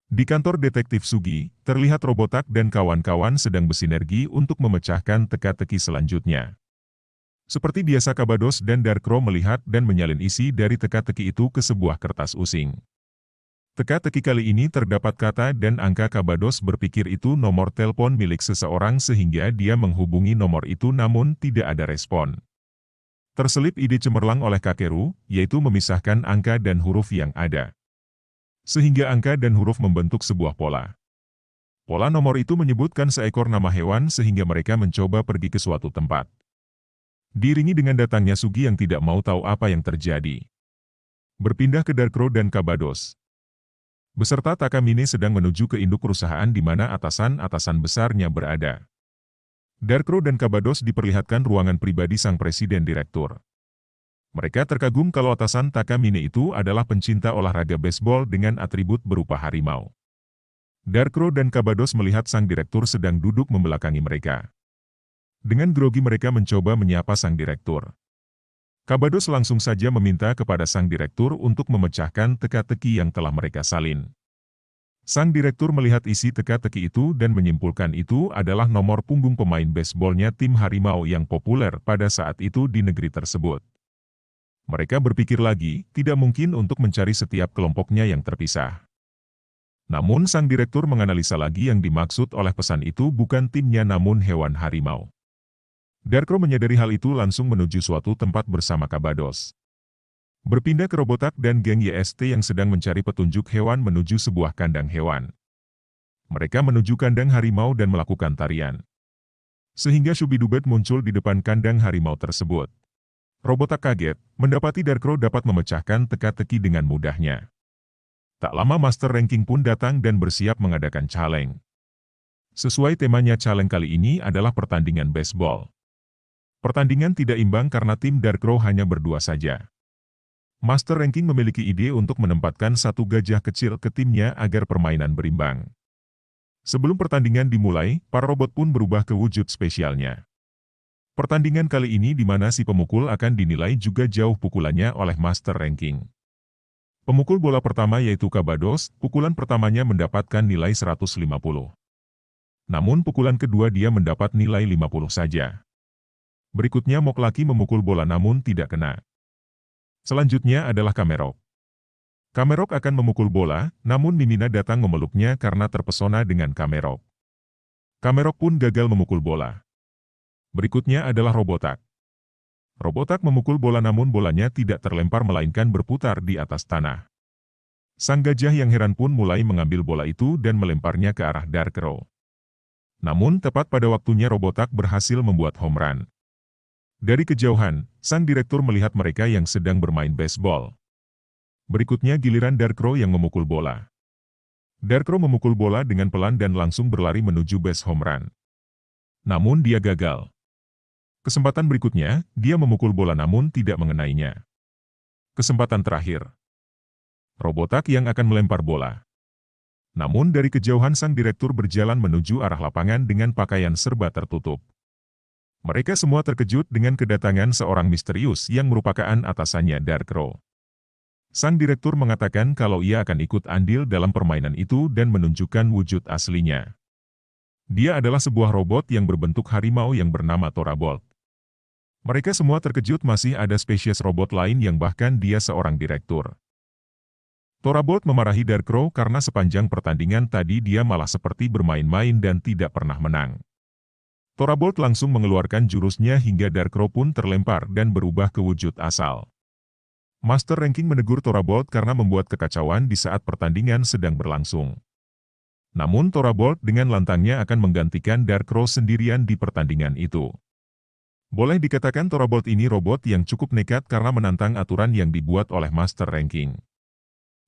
Di kantor Detektif Sugi, terlihat Robotak dan kawan-kawan sedang bersinergi untuk memecahkan teka-teki selanjutnya. Seperti biasa Kabados dan Darkro melihat dan menyalin isi dari teka-teki itu ke sebuah kertas using. Teka-teki kali ini terdapat kata dan angka. Kabados berpikir itu nomor telepon milik seseorang sehingga dia menghubungi nomor itu namun tidak ada respon. Terselip ide cemerlang oleh Kakeru, yaitu memisahkan angka dan huruf yang ada. Sehingga angka dan huruf membentuk sebuah pola. Pola nomor itu menyebutkan seekor nama hewan sehingga mereka mencoba pergi ke suatu tempat. Diiringi dengan datangnya Sugi yang tidak mau tahu apa yang terjadi. Berpindah ke Darkro dan Kabados. Beserta Takamine sedang menuju ke induk perusahaan di mana atasan-atasan besarnya berada. Darkro dan Kabados diperlihatkan ruangan pribadi sang presiden direktur. Mereka terkagum kalau atasan Takamine itu adalah pencinta olahraga baseball dengan atribut berupa harimau. Darkro dan Kabados melihat sang direktur sedang duduk membelakangi mereka. Dengan grogi mereka mencoba menyapa sang direktur. Kabados langsung saja meminta kepada sang direktur untuk memecahkan teka-teki yang telah mereka salin. Sang direktur melihat isi teka-teki itu dan menyimpulkan itu adalah nomor punggung pemain baseballnya tim harimau yang populer pada saat itu di negeri tersebut. Mereka berpikir lagi, tidak mungkin untuk mencari setiap kelompoknya yang terpisah. Namun sang direktur menganalisa lagi yang dimaksud oleh pesan itu bukan timnya namun hewan harimau. Darkro menyadari hal itu langsung menuju suatu tempat bersama Kabados. Berpindah ke Robotak dan geng YST yang sedang mencari petunjuk hewan menuju sebuah kandang hewan. Mereka menuju kandang harimau dan melakukan tarian. Sehingga Shubidubet muncul di depan kandang harimau tersebut. Robotak kaget, mendapati Darkro dapat memecahkan teka-teki dengan mudahnya. Tak lama Master Ranking pun datang dan bersiap mengadakan challenge. Sesuai temanya challenge kali ini adalah pertandingan baseball. Pertandingan tidak imbang karena tim Darkro hanya berdua saja. Master Ranking memiliki ide untuk menempatkan satu gajah kecil ke timnya agar permainan berimbang. Sebelum pertandingan dimulai, para robot pun berubah ke wujud spesialnya. Pertandingan kali ini di mana si pemukul akan dinilai juga jauh pukulannya oleh Master Ranking. Pemukul bola pertama yaitu Kabados, pukulan pertamanya mendapatkan nilai 150. Namun pukulan kedua dia mendapat nilai 50 saja. Berikutnya Moklaki memukul bola namun tidak kena. Selanjutnya adalah Kamerok. Kamerok akan memukul bola, namun Mimina datang memeluknya karena terpesona dengan Kamerok. Kamerok pun gagal memukul bola. Berikutnya adalah Robotak. Robotak memukul bola namun bolanya tidak terlempar melainkan berputar di atas tanah. Sang gajah yang heran pun mulai mengambil bola itu dan melemparnya ke arah Darkro. Namun tepat pada waktunya Robotak berhasil membuat home run. Dari kejauhan, sang direktur melihat mereka yang sedang bermain baseball. Berikutnya giliran Darkro yang memukul bola. Darkro memukul bola dengan pelan dan langsung berlari menuju base home run. Namun dia gagal. Kesempatan berikutnya, dia memukul bola namun tidak mengenainya. Kesempatan terakhir. Robotak yang akan melempar bola. Namun dari kejauhan sang direktur berjalan menuju arah lapangan dengan pakaian serba tertutup. Mereka semua terkejut dengan kedatangan seorang misterius yang merupakan atasannya Darkro. Sang direktur mengatakan kalau ia akan ikut andil dalam permainan itu dan menunjukkan wujud aslinya. Dia adalah sebuah robot yang berbentuk harimau yang bernama Torabolt. Mereka semua terkejut masih ada spesies robot lain yang bahkan dia seorang direktur. Torabolt memarahi Darkro karena sepanjang pertandingan tadi dia malah seperti bermain-main dan tidak pernah menang. Torabolt langsung mengeluarkan jurusnya hingga Darkro pun terlempar dan berubah ke wujud asal. Master Ranking menegur Torabolt karena membuat kekacauan di saat pertandingan sedang berlangsung. Namun Torabolt dengan lantangnya akan menggantikan Darkro sendirian di pertandingan itu. Boleh dikatakan Torabolt ini robot yang cukup nekat karena menantang aturan yang dibuat oleh Master Ranking.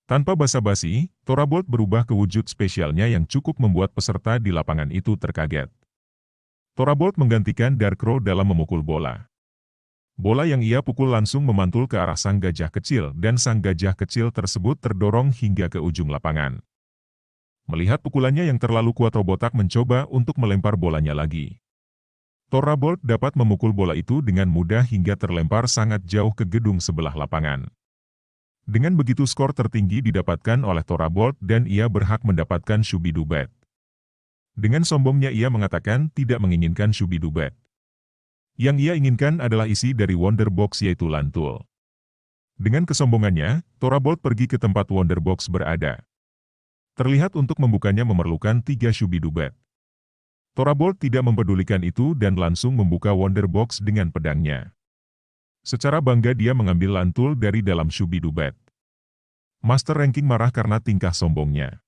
Tanpa basa-basi, Torabolt berubah ke wujud spesialnya yang cukup membuat peserta di lapangan itu terkaget. Torabolt menggantikan Darkro dalam memukul bola. Bola yang ia pukul langsung memantul ke arah sang gajah kecil dan sang gajah kecil tersebut terdorong hingga ke ujung lapangan. Melihat pukulannya yang terlalu kuat Robotak mencoba untuk melempar bolanya lagi. Torabolt dapat memukul bola itu dengan mudah hingga terlempar sangat jauh ke gedung sebelah lapangan. Dengan begitu skor tertinggi didapatkan oleh Thorabald dan ia berhak mendapatkan Shubidubet. Dengan sombongnya ia mengatakan tidak menginginkan Shubidubet. Yang ia inginkan adalah isi dari Wonder Box yaitu Lantul. Dengan kesombongannya, Thorabald pergi ke tempat Wonder Box berada. Terlihat untuk membukanya memerlukan 3 Shubidubet. Thorabald tidak mempedulikan itu dan langsung membuka Wonder Box dengan pedangnya. Secara bangga dia mengambil Lantul dari dalam Shubidubet. Master Ranking marah karena tingkah sombongnya.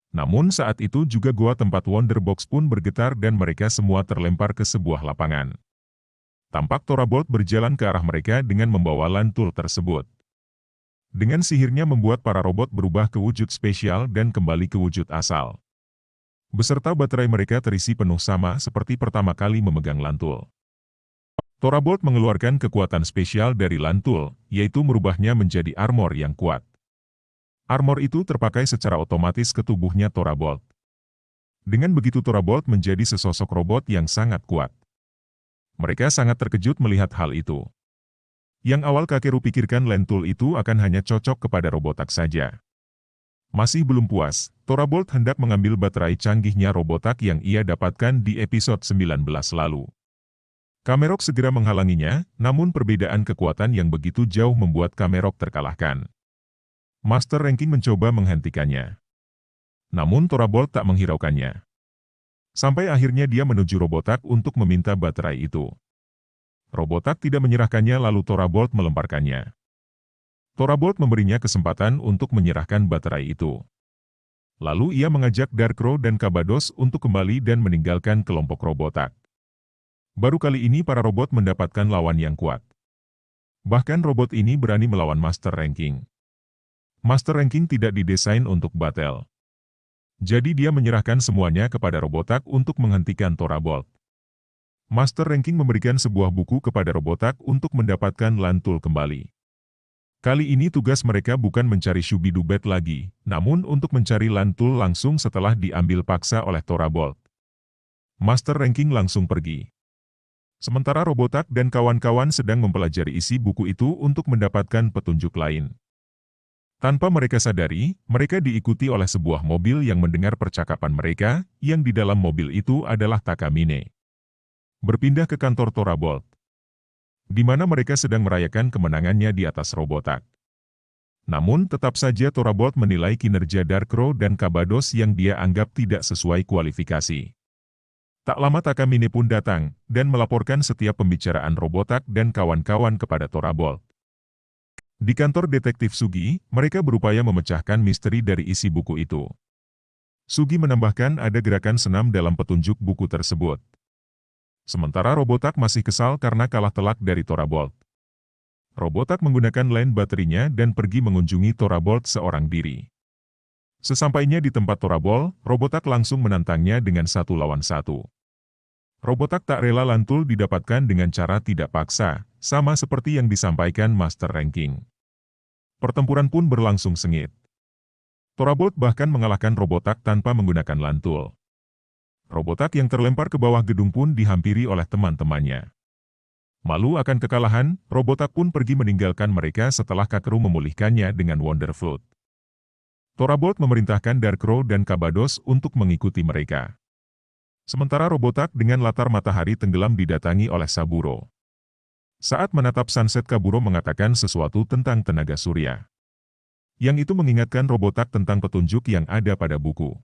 Namun saat itu juga gua tempat Wonder Box pun bergetar dan mereka semua terlempar ke sebuah lapangan. Tampak Thorabald berjalan ke arah mereka dengan membawa Lantul tersebut. Dengan sihirnya membuat para robot berubah ke wujud spesial dan kembali ke wujud asal. Beserta baterai mereka terisi penuh sama seperti pertama kali memegang Lantul. Thorabald mengeluarkan kekuatan spesial dari Lantul, yaitu merubahnya menjadi armor yang kuat. Armor itu terpakai secara otomatis ke tubuhnya Thorabald. Dengan begitu Thorabald menjadi sesosok robot yang sangat kuat. Mereka sangat terkejut melihat hal itu. Yang awal Kakeru pikirkan Lantul itu akan hanya cocok kepada Robotak saja. Masih belum puas, Thorabald hendak mengambil baterai canggihnya Robotak yang ia dapatkan di episode 19 lalu. Kamerok segera menghalanginya, namun perbedaan kekuatan yang begitu jauh membuat Kamerok terkalahkan. Master Ranking mencoba menghentikannya. Namun Thorabald tak menghiraukannya. Sampai akhirnya dia menuju Robotak untuk meminta baterai itu. Robotak tidak menyerahkannya lalu Thorabald melemparkannya. Thorabald memberinya kesempatan untuk menyerahkan baterai itu. Lalu ia mengajak Darkrow dan Kabados untuk kembali dan meninggalkan kelompok Robotak. Baru kali ini para robot mendapatkan lawan yang kuat. Bahkan robot ini berani melawan Master Ranking. Master Ranking tidak didesain untuk battle. Jadi dia menyerahkan semuanya kepada Robotak untuk menghentikan Thorabald. Master Ranking memberikan sebuah buku kepada Robotak untuk mendapatkan Lantul kembali. Kali ini tugas mereka bukan mencari Shubidubet lagi, namun untuk mencari Lantul langsung setelah diambil paksa oleh Thorabald. Master Ranking langsung pergi. Sementara Robotak dan kawan-kawan sedang mempelajari isi buku itu untuk mendapatkan petunjuk lain. Tanpa mereka sadari, mereka diikuti oleh sebuah mobil yang mendengar percakapan mereka, yang di dalam mobil itu adalah Takamine. Berpindah ke kantor Thorabald, di mana mereka sedang merayakan kemenangannya di atas Robotak. Namun tetap saja Thorabald menilai kinerja Darkrow dan Kabados yang dia anggap tidak sesuai kualifikasi. Tak lama Takamine pun datang, dan melaporkan setiap pembicaraan Robotak dan kawan-kawan kepada Thorabald. Di kantor Detektif Sugi, mereka berupaya memecahkan misteri dari isi buku itu. Sugi menambahkan ada gerakan senam dalam petunjuk buku tersebut. Sementara Robotak masih kesal karena kalah telak dari Thorabald. Robotak menggunakan line baterinya dan pergi mengunjungi Thorabald seorang diri. Sesampainya di tempat Thorabald, Robotak langsung menantangnya dengan 1 lawan 1. Robotak tak rela Lantul didapatkan dengan cara tidak paksa, sama seperti yang disampaikan Master Ranking. Pertempuran pun berlangsung sengit. Thorabald bahkan mengalahkan Robotak tanpa menggunakan Lantul. Robotak yang terlempar ke bawah gedung pun dihampiri oleh teman-temannya. Malu akan kekalahan, Robotak pun pergi meninggalkan mereka setelah Kakeru memulihkannya dengan Wonder Fruit. Thorabald memerintahkan Darkrow dan Kabados untuk mengikuti mereka. Sementara Robotak dengan latar matahari tenggelam didatangi oleh Saburo. Saat menatap sunset Kaburo mengatakan sesuatu tentang tenaga surya. Yang itu mengingatkan Robotak tentang petunjuk yang ada pada buku.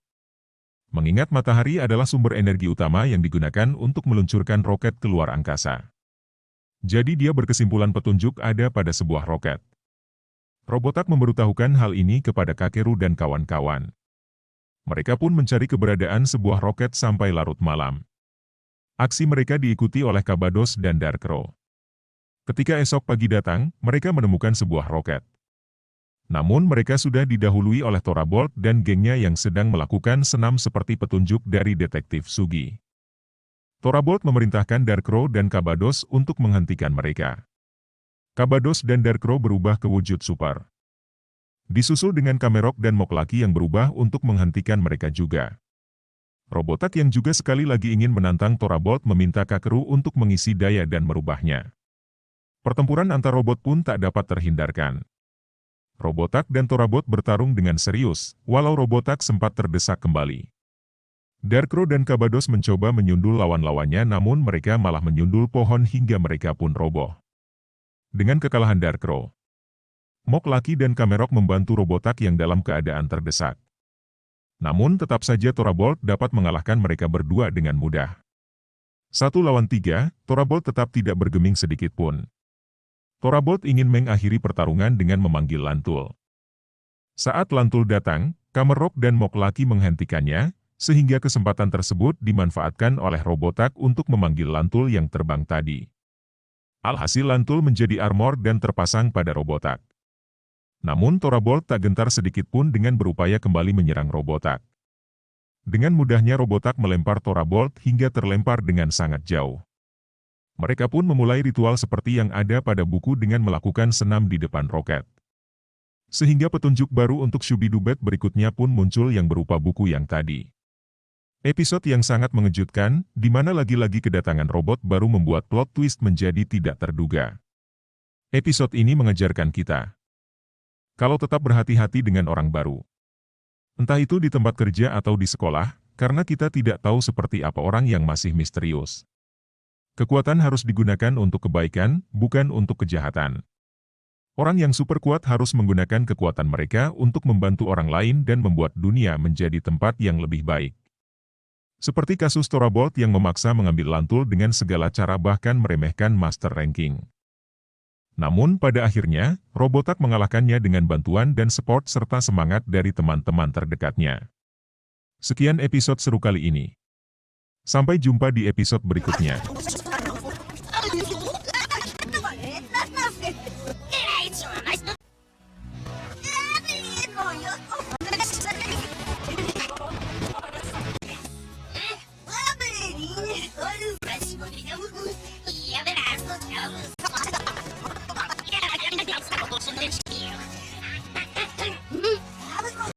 Mengingat matahari adalah sumber energi utama yang digunakan untuk meluncurkan roket keluar angkasa. Jadi dia berkesimpulan petunjuk ada pada sebuah roket. Robotak memberitahukan hal ini kepada Kakeru dan kawan-kawan. Mereka pun mencari keberadaan sebuah roket sampai larut malam. Aksi mereka diikuti oleh Kabados dan Darkrow. Ketika esok pagi datang, mereka menemukan sebuah roket. Namun mereka sudah didahului oleh Thorabald dan gengnya yang sedang melakukan senam seperti petunjuk dari Detektif Sugi. Thorabald memerintahkan Darkrow dan Kabados untuk menghentikan mereka. Kabados dan Darkrow berubah ke wujud super. Disusul dengan Kamerok dan Moklaki yang berubah untuk menghentikan mereka juga. Robotak yang juga sekali lagi ingin menantang Thorabald meminta Kakeru untuk mengisi daya dan merubahnya. Pertempuran antar robot pun tak dapat terhindarkan. Robotak dan Torabot bertarung dengan serius, walau Robotak sempat terdesak kembali. Darkro dan Kabados mencoba menyundul lawan-lawannya namun mereka malah menyundul pohon hingga mereka pun roboh. Dengan kekalahan Darkro, Mok Lucky dan Kamerok membantu Robotak yang dalam keadaan terdesak. Namun tetap saja Torabot dapat mengalahkan mereka berdua dengan mudah. 1 lawan 3, Torabot tetap tidak bergeming sedikit pun. Torabot ingin mengakhiri pertarungan dengan memanggil Lantul. Saat Lantul datang, Kamerok dan Mok Lucky menghentikannya, sehingga kesempatan tersebut dimanfaatkan oleh Robotak untuk memanggil Lantul yang terbang tadi. Alhasil Lantul menjadi armor dan terpasang pada Robotak. Namun Torabot tak gentar sedikit pun dengan berupaya kembali menyerang Robotak. Dengan mudahnya Robotak melempar Torabot hingga terlempar dengan sangat jauh. Mereka pun memulai ritual seperti yang ada pada buku dengan melakukan senam di depan roket. Sehingga petunjuk baru untuk Shubidubet berikutnya pun muncul yang berupa buku yang tadi. Episode yang sangat mengejutkan, di mana lagi-lagi kedatangan robot baru membuat plot twist menjadi tidak terduga. Episode ini mengajarkan kita kalau tetap berhati-hati dengan orang baru. Entah itu di tempat kerja atau di sekolah, karena kita tidak tahu seperti apa orang yang masih misterius. Kekuatan harus digunakan untuk kebaikan, bukan untuk kejahatan. Orang yang super kuat harus menggunakan kekuatan mereka untuk membantu orang lain dan membuat dunia menjadi tempat yang lebih baik. Seperti kasus Torabot yang memaksa mengambil Lantul dengan segala cara bahkan meremehkan Master Ranking. Namun pada akhirnya, Robotak mengalahkannya dengan bantuan dan support serta semangat dari teman-teman terdekatnya. Sekian episode seru kali ini. Sampai jumpa di episode berikutnya. Ya verás,